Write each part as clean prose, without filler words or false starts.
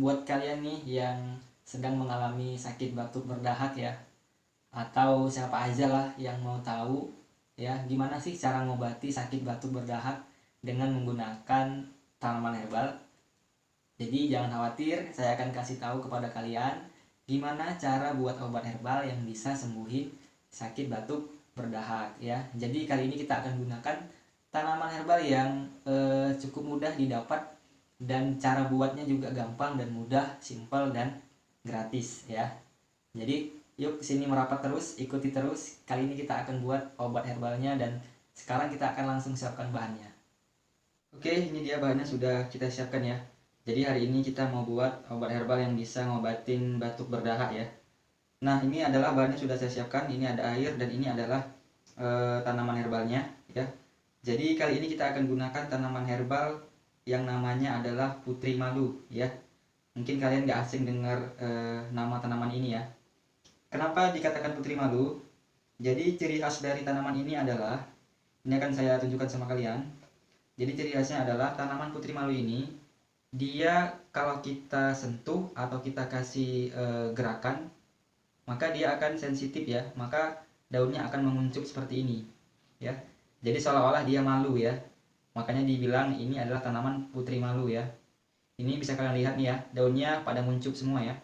buat kalian nih yang sedang mengalami sakit batuk berdahak ya, atau siapa aja lah yang mau tahu ya gimana sih cara ngobati sakit batuk berdahak dengan menggunakan tanaman herbal. Jadi jangan khawatir, saya akan kasih tahu kepada kalian gimana cara buat obat herbal yang bisa sembuhin sakit batuk berdahak ya. Jadi kali ini kita akan gunakan tanaman herbal yang cukup mudah didapat dan cara buatnya juga gampang dan mudah, simpel dan gratis ya. Jadi yuk sini merapat terus, ikuti terus. Kali ini kita akan buat obat herbalnya dan sekarang kita akan langsung siapkan bahannya. Oke, ini dia bahannya sudah kita siapkan ya. Jadi hari ini kita mau buat obat herbal yang bisa ngobatin batuk berdahak ya. Nah, ini adalah bahannya sudah saya siapkan. Ini ada air dan ini adalah tanaman herbalnya ya. Jadi kali ini kita akan gunakan tanaman herbal yang namanya adalah putri malu ya. Mungkin kalian gak asing dengar nama tanaman ini ya. Kenapa dikatakan putri malu? Jadi ciri khas dari tanaman ini adalah, ini akan saya tunjukkan sama kalian. Jadi ciri khasnya adalah tanaman putri malu ini, dia kalau kita sentuh atau kita kasih gerakan, maka dia akan sensitif ya, maka daunnya akan menguncup seperti ini ya. Jadi seolah-olah dia malu ya, makanya dibilang ini adalah tanaman putri malu ya. Ini bisa kalian lihat nih ya, daunnya pada menguncup semua ya.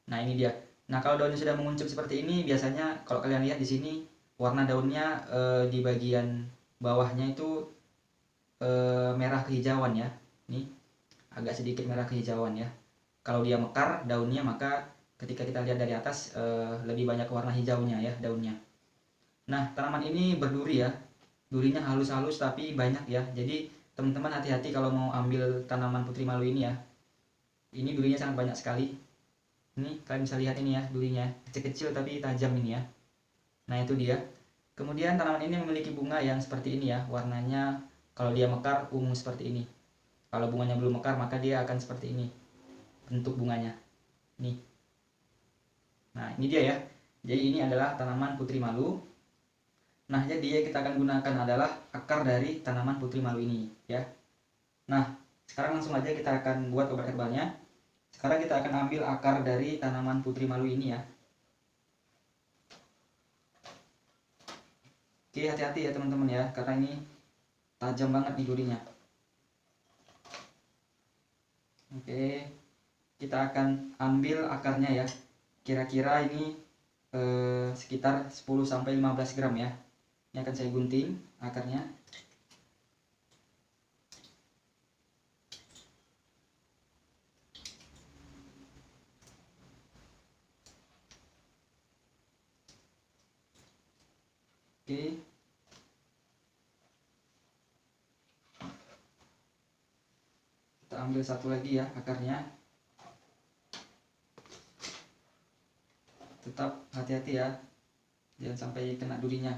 Nah ini dia. Nah kalau daunnya sudah menguncup seperti ini, biasanya kalau kalian lihat di sini warna daunnya di bagian bawahnya itu merah kehijauan ya. Nih agak sedikit merah kehijauan ya. Kalau dia mekar daunnya, maka ketika kita lihat dari atas lebih banyak warna hijaunya ya daunnya. Nah tanaman ini berduri ya, durinya halus-halus tapi banyak ya. Jadi teman-teman hati-hati kalau mau ambil tanaman putri malu ini ya. Ini durinya sangat banyak sekali. Ini kalian bisa lihat ini ya, durinya kecil-kecil tapi tajam ini ya. Nah itu dia. Kemudian tanaman ini memiliki bunga yang seperti ini ya, warnanya kalau dia mekar ungu seperti ini. Kalau bunganya belum mekar maka dia akan seperti ini bentuk bunganya. Nih. Nah ini dia ya. Jadi ini adalah tanaman putri malu. Nah jadi yang kita akan gunakan adalah akar dari tanaman putri malu ini ya. Nah sekarang langsung aja kita akan buat obat herbalnya. Sekarang kita akan ambil akar dari tanaman putri malu ini ya. Oke, hati-hati ya teman-teman ya, karena ini tajam banget nih durinya. Oke, kita akan ambil akarnya ya. Kira-kira ini sekitar 10-15 gram ya. Ini akan saya gunting akarnya. Oke. Kita ambil satu lagi ya akarnya. Tetap hati-hati ya, jangan sampai kena durinya.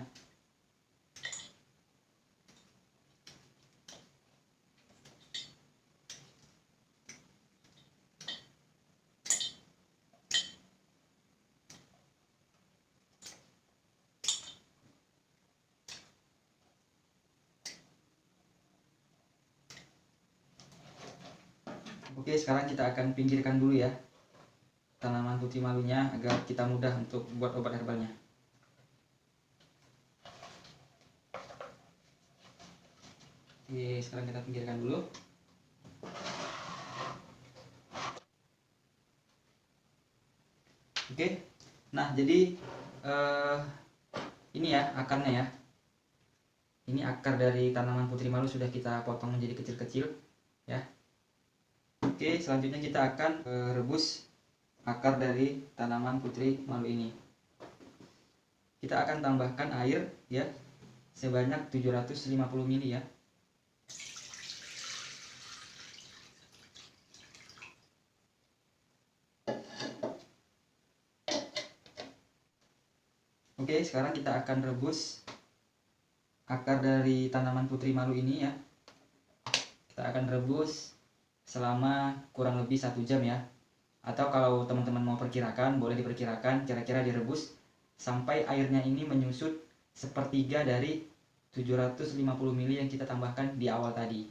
Oke, sekarang kita akan pinggirkan dulu ya tanaman putri malunya agar kita mudah untuk buat obat herbalnya. Oke, sekarang kita pinggirkan dulu. Oke, nah jadi ini ya akarnya ya. Ini akar dari tanaman putri malu sudah kita potong menjadi kecil-kecil ya. Oke, selanjutnya kita akan rebus akar dari tanaman putri malu ini. Kita akan tambahkan air ya sebanyak 750 ml ya. Oke, sekarang kita akan rebus akar dari tanaman putri malu ini ya. Kita akan rebus selama kurang lebih 1 jam ya. Atau kalau teman-teman mau perkirakan, boleh diperkirakan kira-kira direbus sampai airnya ini menyusut sepertiga dari 750 ml yang kita tambahkan di awal tadi.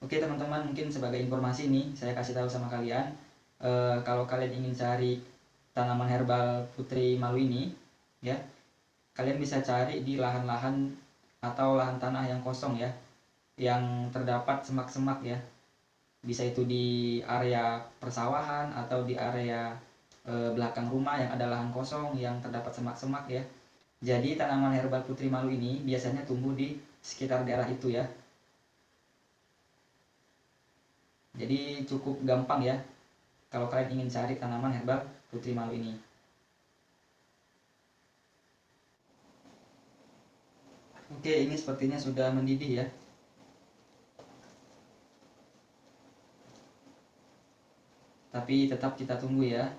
Oke teman-teman, mungkin sebagai informasi nih saya kasih tahu sama kalian, kalau kalian ingin cari tanaman herbal putri malu ini ya, kalian bisa cari di lahan-lahan atau lahan tanah yang kosong ya, yang terdapat semak-semak ya. Bisa itu di area persawahan atau di area belakang rumah yang ada lahan kosong yang terdapat semak-semak ya. Jadi tanaman herbal putri malu ini biasanya tumbuh di sekitar daerah itu ya. Jadi cukup gampang ya kalau kalian ingin cari tanaman herbal putri malu ini. Oke, ini sepertinya sudah mendidih ya. Tapi tetap kita tunggu ya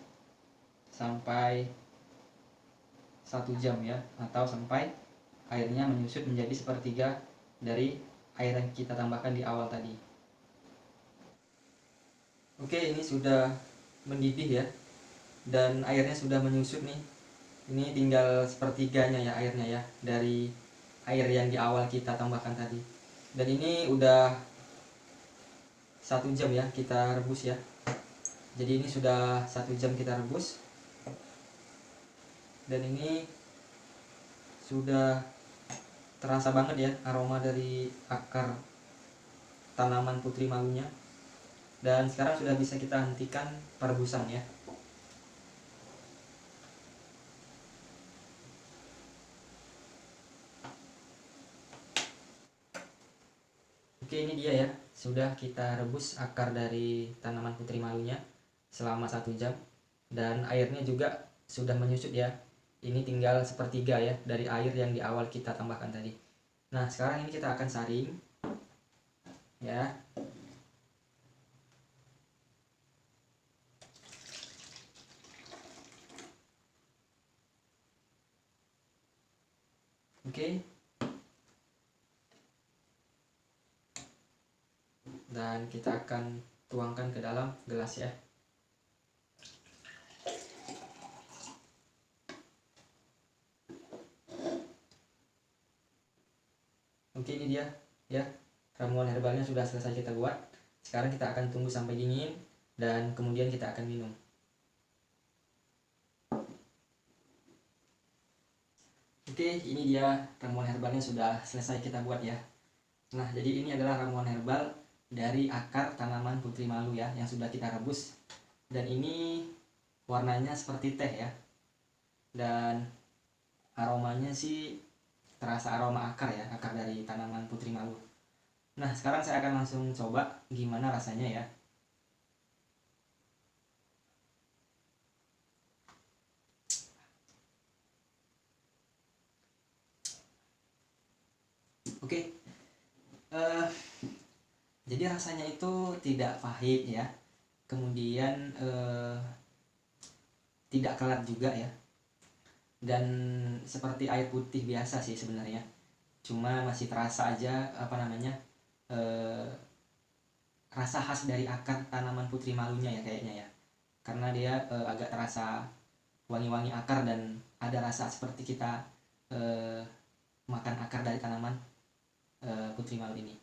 sampai 1 jam ya, atau sampai airnya menyusut menjadi sepertiga dari air yang kita tambahkan di awal tadi. Oke, ini sudah mendidih ya, dan airnya sudah menyusut nih. Ini tinggal sepertiganya ya airnya ya dari air yang di awal kita tambahkan tadi. Dan ini udah 1 jam ya kita rebus ya. Jadi ini sudah 1 jam kita rebus, dan ini sudah terasa banget ya aroma dari akar tanaman putri malunya. Dan sekarang sudah bisa kita hentikan perebusan ya. Oke, ini dia ya, sudah kita rebus akar dari tanaman putri malunya selama 1 jam, dan airnya juga sudah menyusut ya. Ini tinggal sepertiga ya dari air yang di awal kita tambahkan tadi. Nah sekarang ini kita akan saring ya. Oke, dan kita akan tuangkan ke dalam gelas ya. Oke, ini dia ya, ramuan herbalnya sudah selesai kita buat. Sekarang kita akan tunggu sampai dingin dan kemudian kita akan minum. Oke, ini dia ramuan herbalnya sudah selesai kita buat ya. Nah, jadi ini adalah ramuan herbal dari akar tanaman putri malu ya, yang sudah kita rebus. Dan ini warnanya seperti teh ya. Dan aromanya sih terasa aroma akar ya, akar dari tanaman putri malu. Nah, sekarang saya akan langsung coba gimana rasanya ya. Oke, jadi rasanya itu tidak pahit ya, kemudian tidak kelat juga ya, dan seperti air putih biasa sih sebenarnya. Cuma masih terasa aja apa namanya, rasa khas dari akar tanaman putri malunya ya kayaknya ya, karena dia agak terasa wangi-wangi akar, dan ada rasa seperti kita makan akar dari tanaman putri malu ini.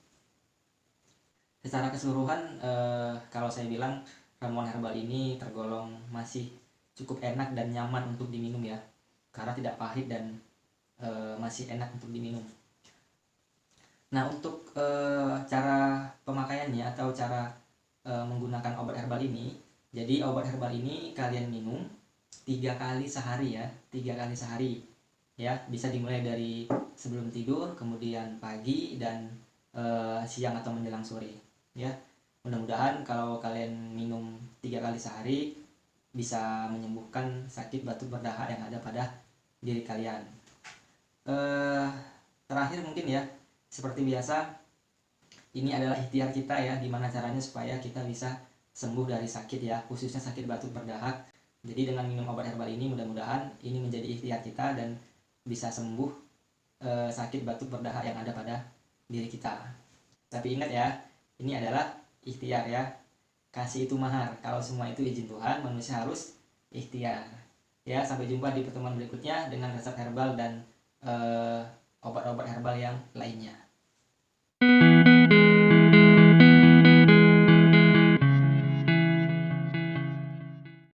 Secara keseluruhan kalau saya bilang ramuan herbal ini tergolong masih cukup enak dan nyaman untuk diminum ya, karena tidak pahit dan masih enak untuk diminum. Nah, untuk cara pemakaiannya atau cara menggunakan obat herbal ini, jadi obat herbal ini kalian minum 3 kali sehari ya, 3 kali sehari ya. Bisa dimulai dari sebelum tidur, kemudian pagi, dan siang atau menjelang sore ya. Mudah-mudahan kalau kalian minum 3 kali sehari bisa menyembuhkan sakit batuk berdahak yang ada pada diri kalian. Terakhir mungkin ya, seperti biasa, ini adalah ikhtiar kita ya, gimana caranya supaya kita bisa sembuh dari sakit ya, khususnya sakit batuk berdahak. Jadi dengan minum obat herbal ini mudah-mudahan ini menjadi ikhtiar kita dan bisa sembuh sakit batuk berdahak yang ada pada diri kita. Tapi ingat ya, ini adalah ikhtiar ya, kasih itu mahar. Kalau semua itu izin Tuhan, manusia harus ikhtiar ya. Sampai jumpa di pertemuan berikutnya dengan resep herbal dan obat-obat herbal yang lainnya.